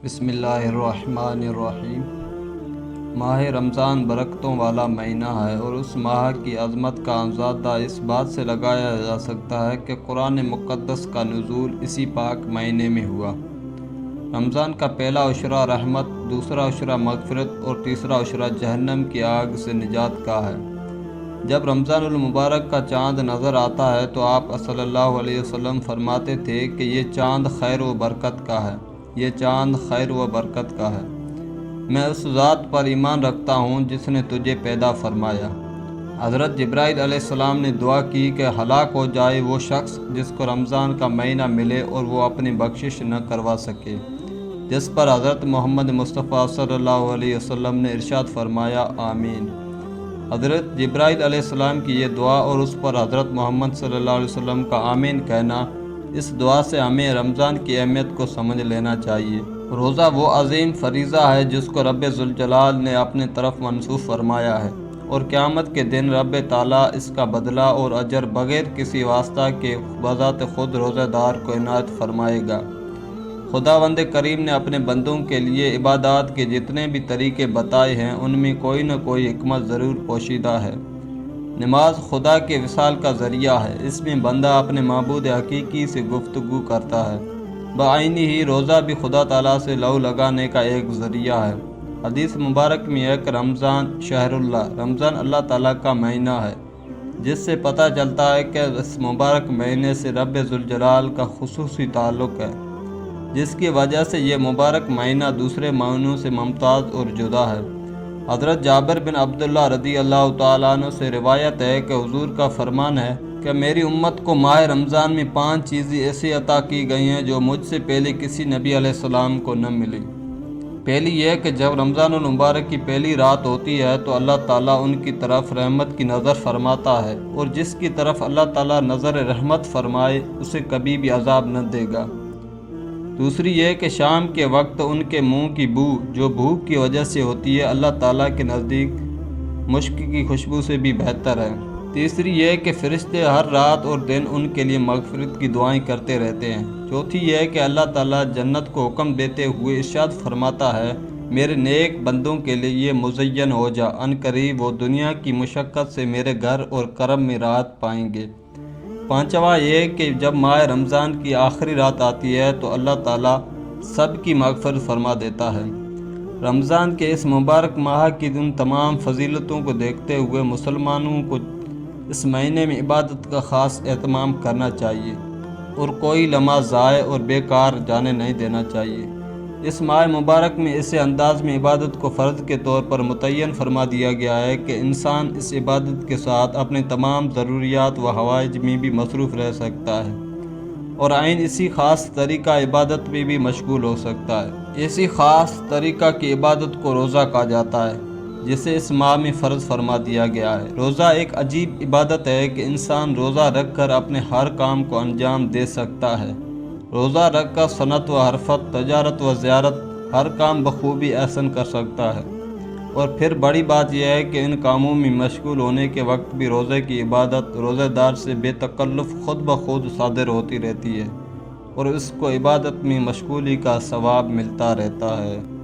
بسم اللہ الرحمن الرحیم۔ ماہ رمضان برکتوں والا مہینہ ہے اور اس ماہ کی عظمت کا اندازہ اس بات سے لگایا جا سکتا ہے کہ قرآن مقدس کا نزول اسی پاک مہینے میں ہوا۔ رمضان کا پہلا عشرہ رحمت، دوسرا عشرہ مغفرت اور تیسرا عشرہ جہنم کی آگ سے نجات کا ہے۔ جب رمضان المبارک کا چاند نظر آتا ہے تو آپ صلی اللہ علیہ وسلم فرماتے تھے کہ یہ چاند خیر و برکت کا ہے، یہ چاند خیر و برکت کا ہے۔ میں اس ذات پر ایمان رکھتا ہوں جس نے تجھے پیدا فرمایا۔ حضرت جبرائیل علیہ السلام نے دعا کی کہ ہلاک ہو جائے وہ شخص جس کو رمضان کا مہینہ ملے اور وہ اپنی بخشش نہ کروا سکے، جس پر حضرت محمد مصطفیٰ صلی اللہ علیہ وسلم نے ارشاد فرمایا، آمین۔ حضرت جبرائیل علیہ السلام کی یہ دعا اور اس پر حضرت محمد صلی اللہ علیہ وسلم کا آمین کہنا، اس دعا سے ہمیں رمضان کی اہمیت کو سمجھ لینا چاہیے۔ روزہ وہ عظیم فریضہ ہے جس کو رب ذوالجلال نے اپنے طرف منسوخ فرمایا ہے، اور قیامت کے دن رب تعالیٰ اس کا بدلہ اور اجر بغیر کسی واسطہ کے بذات خود روزہ دار کو عنایت فرمائے گا۔ خداوند کریم نے اپنے بندوں کے لیے عبادات کے جتنے بھی طریقے بتائے ہیں ان میں کوئی نہ کوئی حکمت ضرور پوشیدہ ہے۔ نماز خدا کے وصال کا ذریعہ ہے، اس میں بندہ اپنے معبود حقیقی سے گفتگو کرتا ہے۔ بعینی ہی روزہ بھی خدا تعالیٰ سے لو لگانے کا ایک ذریعہ ہے۔ حدیث مبارک میں ہے کہ رمضان شہر اللہ، رمضان اللہ تعالیٰ کا مہینہ ہے، جس سے پتہ چلتا ہے کہ اس مبارک مہینے سے رب ذوالجلال کا خصوصی تعلق ہے، جس کی وجہ سے یہ مبارک مہینہ دوسرے مہینوں سے ممتاز اور جدا ہے۔ حضرت جابر بن عبداللہ رضی اللہ تعالیٰ عنہ سے روایت ہے کہ حضور کا فرمان ہے کہ میری امت کو ماہ رمضان میں 5 چیزیں ایسی عطا کی گئی ہیں جو مجھ سے پہلے کسی نبی علیہ السلام کو نہ ملی۔ پہلی یہ کہ جب رمضان المبارک کی پہلی رات ہوتی ہے تو اللہ تعالیٰ ان کی طرف رحمت کی نظر فرماتا ہے، اور جس کی طرف اللہ تعالیٰ نظر رحمت فرمائے اسے کبھی بھی عذاب نہ دے گا۔ دوسری یہ کہ شام کے وقت ان کے منہ کی بو جو بھوک کی وجہ سے ہوتی ہے اللہ تعالیٰ کے نزدیک مشک کی خوشبو سے بھی بہتر ہے۔ تیسری یہ کہ فرشتے ہر رات اور دن ان کے لیے مغفرت کی دعائیں کرتے رہتے ہیں۔ چوتھی یہ کہ اللہ تعالیٰ جنت کو حکم دیتے ہوئے ارشاد فرماتا ہے، میرے نیک بندوں کے لیے یہ مزین ہو جا، ان قریب وہ دنیا کی مشقت سے میرے گھر اور کرم میں راحت پائیں گے۔ پانچواں یہ کہ جب ماہ رمضان کی آخری رات آتی ہے تو اللہ تعالیٰ سب کی مغفرت فرما دیتا ہے۔ رمضان کے اس مبارک ماہ کی ان تمام فضیلتوں کو دیکھتے ہوئے مسلمانوں کو اس مہینے میں عبادت کا خاص اہتمام کرنا چاہیے اور کوئی لمحہ ضائع اور بیکار جانے نہیں دینا چاہیے۔ اس ماہ مبارک میں اسے انداز میں عبادت کو فرض کے طور پر متعین فرما دیا گیا ہے کہ انسان اس عبادت کے ساتھ اپنے تمام ضروریات و حوائج میں بھی مصروف رہ سکتا ہے اور عین اسی خاص طریقہ عبادت میں بھی مشغول ہو سکتا ہے۔ اسی خاص طریقہ کی عبادت کو روزہ کہا جاتا ہے، جسے اس ماہ میں فرض فرما دیا گیا ہے۔ روزہ ایک عجیب عبادت ہے کہ انسان روزہ رکھ کر اپنے ہر کام کو انجام دے سکتا ہے۔ روزہ رکھ کر صنعت و حرفت، تجارت و زیارت، ہر کام بخوبی احسن کر سکتا ہے، اور پھر بڑی بات یہ ہے کہ ان کاموں میں مشغول ہونے کے وقت بھی روزے کی عبادت روزہ دار سے بے تکلف خود بخود صادر ہوتی رہتی ہے، اور اس کو عبادت میں مشغولی کا ثواب ملتا رہتا ہے۔